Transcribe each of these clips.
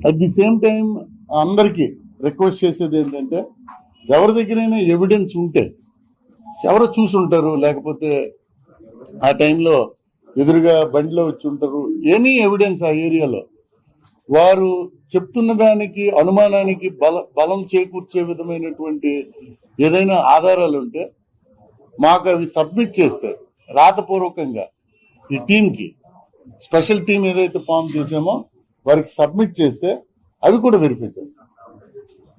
At the same time అందరికీ request చేసేది ఏంటంటే, ఎవరి దగ్గరైనా ఎవిడెన్స్ ఉంటే, ఎవరో చూసుంటారు, లేకపోతే ఆ టైంలో ఎదురుగా బండిలో వచ్చి ఉంటారు, ఎనీ ఎవిడెన్స్ ఆ ఏరియాలో వారు చెప్తున్న దానికి అనుమానానికి బలం చేకూర్చే విధమైనటువంటి ఏదైనా ఆధారాలు ఉంటే మాకు అవి సబ్మిట్ చేస్తే రాతపూర్వకంగా ఈ టీంకి, స్పెషల్ టీం ఏదైతే ఫామ్ చేసామో వారికి సబ్మిట్ చేస్తే అవి కూడా వెరిఫై చేస్తాం.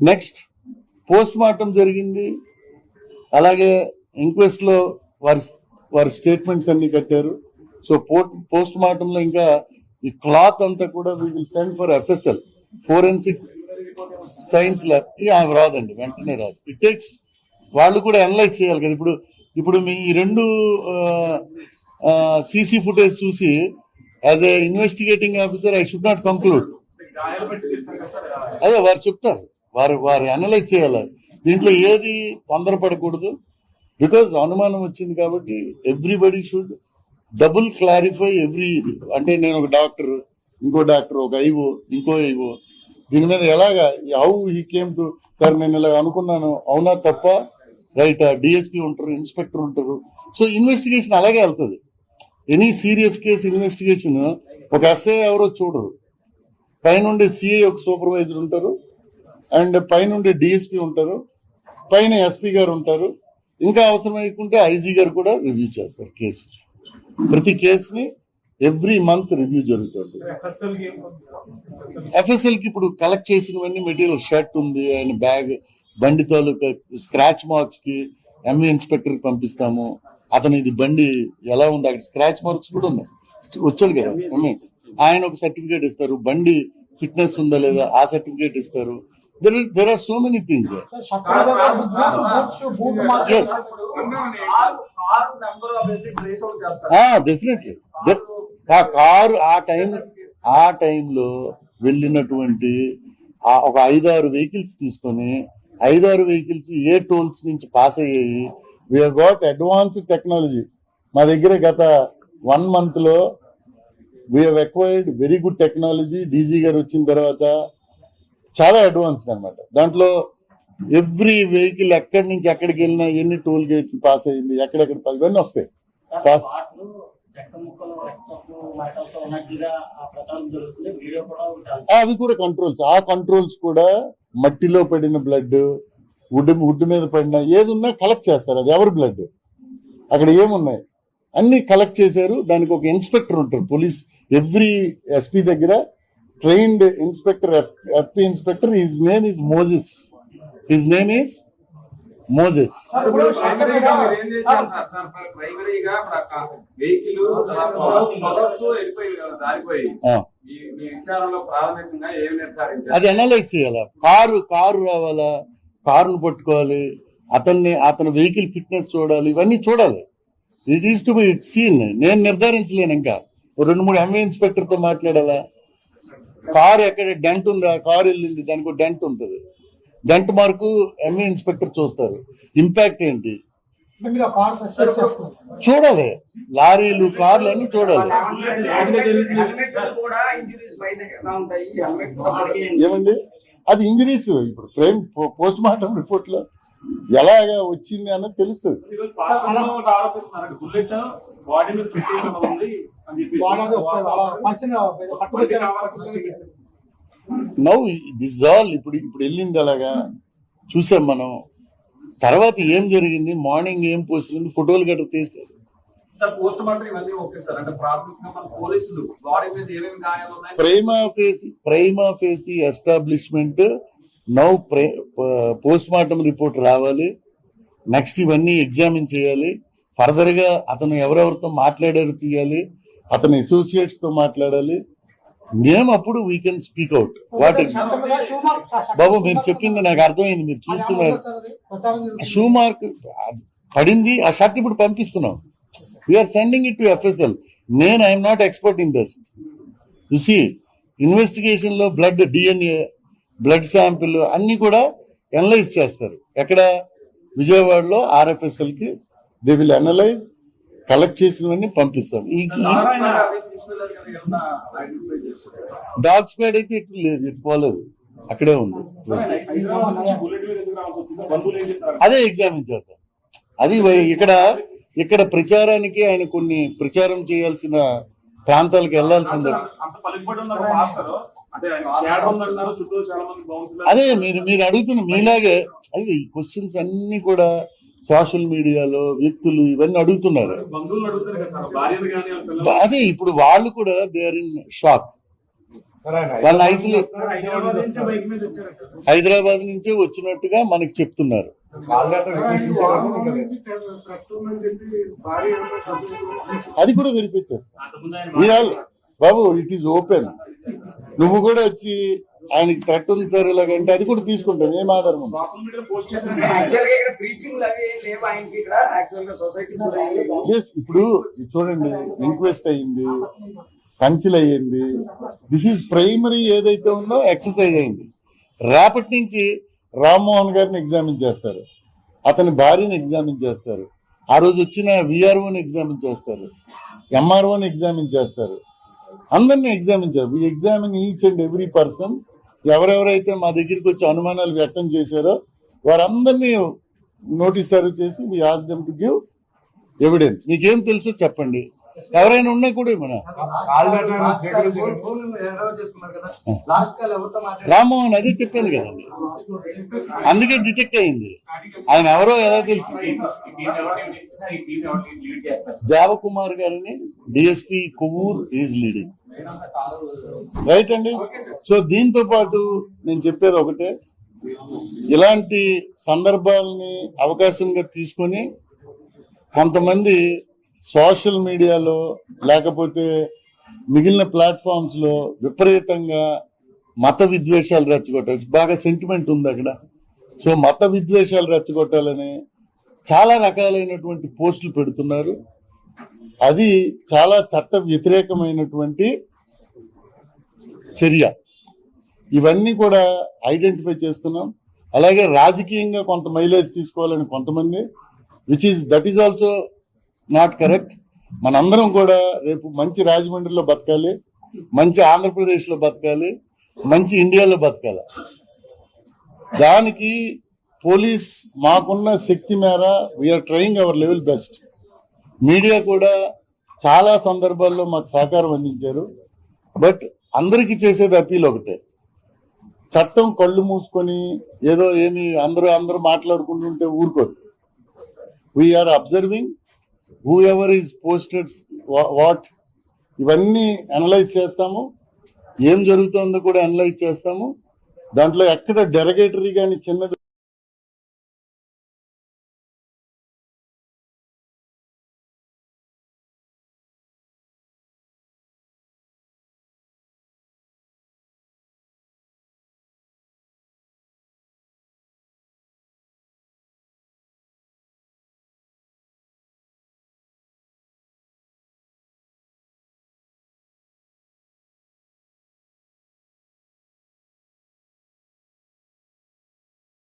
నెక్స్ట్ పోస్ట్ మార్టం జరిగింది, అలాగే ఇంక్వెస్ట్ లో వారి స్టేట్మెంట్స్ అన్ని కట్టారు. సో పోస్ట్ మార్టంలో ఇంకా ఈ క్లాత్ అంతా కూడా we will send for FSL, forensic science lab. రాదండి, వెంటనే రాదు. ఇట్ టేక్స్, వాళ్ళు కూడా అనలైజ్ చేయాలి కదా. ఇప్పుడు మీ ఈ రెండు సీసీ ఫుటేజ్ చూసి as a investigating officer I should not conclude. అదే వారు చెప్తారు, వారు అనలైజ్ చేయాలి. దీంట్లో ఏది తొందరపడకూడదు, బికాజ్ అనుమానం వచ్చింది కాబట్టి everybody should double clarify every. అంటే నేను ఒక డాక్టర్, ఇంకో డాక్టర్, ఒక ఐవో, ఇంకో ఐవో, దీని మీద ఎలాగా how he came to, sir నేను ఇలా అనుకున్నాను, అవునా తప్ప, రైట్, డిఎస్పీ ఉంటారు, ఇన్స్పెక్టర్ ఉంటారు. సో ఇన్వెస్టిగేషన్ అలాగే వెళ్తుంది. ఎనీ సీరియస్ కేసు ఇన్వెస్టిగేషన్ ఒక ఎస్ఐ ఎవరో చూడరు, పైనుండి సిఐ ఒక సూపర్వైజర్ ఉంటారు, అండ్ పైనుండి డిఎస్పీ ఉంటారు, పైన ఎస్పీ గారు ఉంటారు, ఇంకా అవసరమైకుంటే ఐజీ గారు కూడా రివ్యూ చేస్తారు కేసు. ప్రతి కేసుని ఎవ్రీ మంత్ రివ్యూ జరుగుతుంది. FSL కి ఇప్పుడు కలెక్ట్ చేసినవన్నీ మెటీరియల్, షర్ట్ ఉంది, ఆయన బ్యాగ్, బండి తాలూకా స్క్రాచ్ మార్క్స్ కి ఎంఈ ఇన్స్పెక్టర్ కి పంపిస్తాము. అతను ఇది బండి ఎలా ఉంది, అక్కడ స్క్రాచ్ మార్క్స్ కూడా ఉన్నాయి, వచ్చాడు కదా ఎంఈ, ఆయన ఒక సర్టిఫికేట్ ఇస్తారు. బండి ఫిట్నెస్ ఉందా లేదా ఆ సర్టిఫికేట్ ఇస్తారు. There are so many things. Yes. Definitely. ఆ కారు ఆ టైంలో వెళ్ళినటువంటి ఒక 5-6 వెహికల్స్ తీసుకొని 5-6 వెహికల్స్ ఏ టోల్స్ నుంచి పాస్ అయ్యాయి. We have got advanced technology. మా దగ్గర గత 1 month లో we have acquired very good technology. DG గారు వచ్చిన తర్వాత చాలా అడ్వాన్స్డ్ అనమాట. దాంట్లో ఎవ్రీ వెహికల్ ఎక్కడి నుంచి ఎక్కడికి వెళ్ళినా, ఎన్ని టోల్ గేట్స్ పాస్ అయింది, ఎక్కడెక్కడ పాస్, ఇవన్నీ వస్తాయి. అవి కూడా కంట్రోల్స్. ఆ కంట్రోల్స్ కూడా మట్టిలో పడిన బ్లడ్, వుడ్ మీద పడిన ఏది ఉన్నా కలెక్ట్ చేస్తారు. అది ఎవరి బ్లడ్, అక్కడ ఏమున్నాయి అన్ని కలెక్ట్ చేశారు. దానికి ఒక ఇన్స్పెక్టర్ ఉంటారు, పోలీస్, ఎవ్రీ ఎస్పీ దగ్గర trained inspector, FP inspector. His name is Moses. అది అనలైజ్ చేయాలా. కారు రావాలా, కారును పట్టుకోవాలి, అతని వెహికల్ ఫిట్నెస్ చూడాలి, ఇవన్నీ చూడాలి. It is to be seen. నేను నిర్ధారించలేను. ఇంకా 2-3 ఎంఏ ఇన్స్పెక్టర్ తో మాట్లాడాలా. కారు ఎక్కడ డెంట్ ఉందా, కారు వెళ్ళింది, దానికి ఒక డెంట్ ఉంటుంది, డెంట్ మార్కు ఎంఈ ఇన్స్పెక్టర్ చూస్తారు. ఇంపాక్ట్ ఏంటి చూడాలి. లారీలు, కార్లు అన్ని చూడాలి. ఏమండి అది ఇంజరీస్. ఇప్పుడు పోస్ట్ మార్టం రిపోర్ట్ లో ఎలాగా వచ్చింది అన్నది తెలుస్తుంది. నౌ దిస్ ఆల్ ఇప్పుడు వెళ్ళింది అలాగా చూసాం మనం. తర్వాత ఏం జరిగింది, మార్నింగ్ ఏం పోస్ట్ ఫోటోలు గట్రా తీసారు. Prima facie establishment. Now post mortem report రావాలి. నెక్స్ట్ ఇవన్నీ ఎగ్జామిన్ చేయాలి. ఫర్దర్ గా అతను ఎవరెవరితో మాట్లాడారు తీయాలి, అతని అసోసియేట్స్ తో మాట్లాడాలి. మేము అప్పుడు we can speak out. What బాబు మీరు చెప్పింది నాకు అర్థమైంది. మీరు చూస్తున్నారు, షూ మార్క్ పడింది, ఆ షర్ట్ ఇప్పుడు పంపిస్తున్నాం. We're sending it to FSL. I'm not expert in this. You see, investigation లో బ్లడ్, DNA, బ్లడ్ శాంపిల్ అన్ని కూడా అనలైజ్ చేస్తారు. ఎక్కడ, విజయవాడలో RFSL కి దే విల్ అనలైజ్ కలెక్ట్ చేసినవన్నీ పంపిస్తాం. ఈ డాగ్ స్క్వాడ్ అయితే ఇటు లేదు, ఇటు పోలేదు, అక్కడే ఉంది. అదే ఎగ్జామిన్ చేద్దాం. అది ఇక్కడ ప్రచారానికి ఆయన కొన్ని ప్రచారం చేయాల్సిన ప్రాంతాలకు వెళ్లాల్సిందే. అదే మీరు అడుగుతున్న మీలాగే అది క్వశ్చన్స్ అన్ని కూడా సోషల్ మీడియాలో వ్యక్తులు ఇవన్నీ అడుగుతున్నారు. అదే ఇప్పుడు వాళ్ళు కూడా దే ఆర్ ఇన్ షాక్. వాళ్ళ ఐసోలేట్ హైదరాబాద్ నుంచే వచ్చినట్టుగా మనకి చెప్తున్నారు. అది కూడా వెరిఫై చేస్తాం బాబు. It is open. నువ్వు కూడా వచ్చి ఆయనకి థ్రెట్ ఉంది సార్ ఇలాగంటే అది కూడా తీసుకుంటాం. ఏం ఆధారం ఉంది? ఇప్పుడు చూడండి, ఇంక్వెస్ట్ అయ్యింది, కంచిల్ అయ్యింది. దిస్ ఈజ్ ప్రైమరీ ఏదైతే ఉందో ఎక్సర్సైజ్ అయింది. రేపటి నుంచి రామ్మోహన్ గారిని ఎగ్జామిన్ చేస్తారు, అతని భార్యని ఎగ్జామిన్ చేస్తారు, ఆ రోజు వచ్చిన విఆర్ఓని ఎగ్జామిన్ చేస్తారు, ఎంఆర్ఓని ఎగ్జామిన్ చేస్తారు, అందరినీ ఎగ్జామిన్ చేస్తారు. We examine each and every person. ఎవరెవరైతే మా దగ్గరికి వచ్చి అనుమానాలు వ్యక్తం చేశారో వారందరినీ నోటీస్ సర్వ్ చేసి we ask them to give evidence. మీకేం తెలుసో చెప్పండి, ఎవరైనా ఉన్నా కూడా మన రామ్మోహన్ అదే చెప్పాను కదండి, అందుకే డిటెక్ట్ అయింది. ఆయన ఎవరో ఎలా తెలుసు? దేవకుమార్ గారిని DSP Kovvur is leading, right అండి. సో దీంతో పాటు నేను చెప్పేది ఒకటే, ఇలాంటి సందర్భాలని అవకాశంగా తీసుకొని కొంతమంది సోషల్ మీడియాలో లేకపోతే మిగిలిన ప్లాట్ఫామ్స్ లో విపరీతంగా మత విద్వేషాలు రెచ్చగొట్టాలి. బాగా సెంటిమెంట్ ఉంది అక్కడ. సో మత విద్వేషాలు రెచ్చగొట్టాలని చాలా రకాలైనటువంటి పోస్టులు పెడుతున్నారు. అది చాలా చట్ట వ్యతిరేకమైనటువంటి చర్య. ఇవన్నీ కూడా ఐడెంటిఫై చేస్తున్నాం. అలాగే రాజకీయంగా కొంత మైలేజ్ తీసుకోవాలని కొంతమంది, that is also not correct. మనందరం కూడా రేపు మంచి రాజమండ్రిలో బతకాలి, మంచి ఆంధ్రప్రదేశ్లో బతకాలి, మంచి ఇండియాలో బతకాలి. దానికి పోలీస్ మాకున్న శక్తి మేర we're trying our level best. Media కూడా చాలా సందర్భాల్లో మాకు సహకారం అందించారు. బట్ అందరికీ చేసేది అపీల్ ఒకటే, చట్టం కళ్ళు మూసుకొని ఏదో ఏమి అందరూ మాట్లాడుకుంటుంటే ఊరుకోదు. We're observing whoever is posted what, ఇవన్నీ అనలైజ్ చేస్తాము. ఏం జరుగుతుందో కూడా అనలైజ్ చేస్తాము. దాంట్లో ఎక్కడ డెరగేటరీ కానీ చిన్నది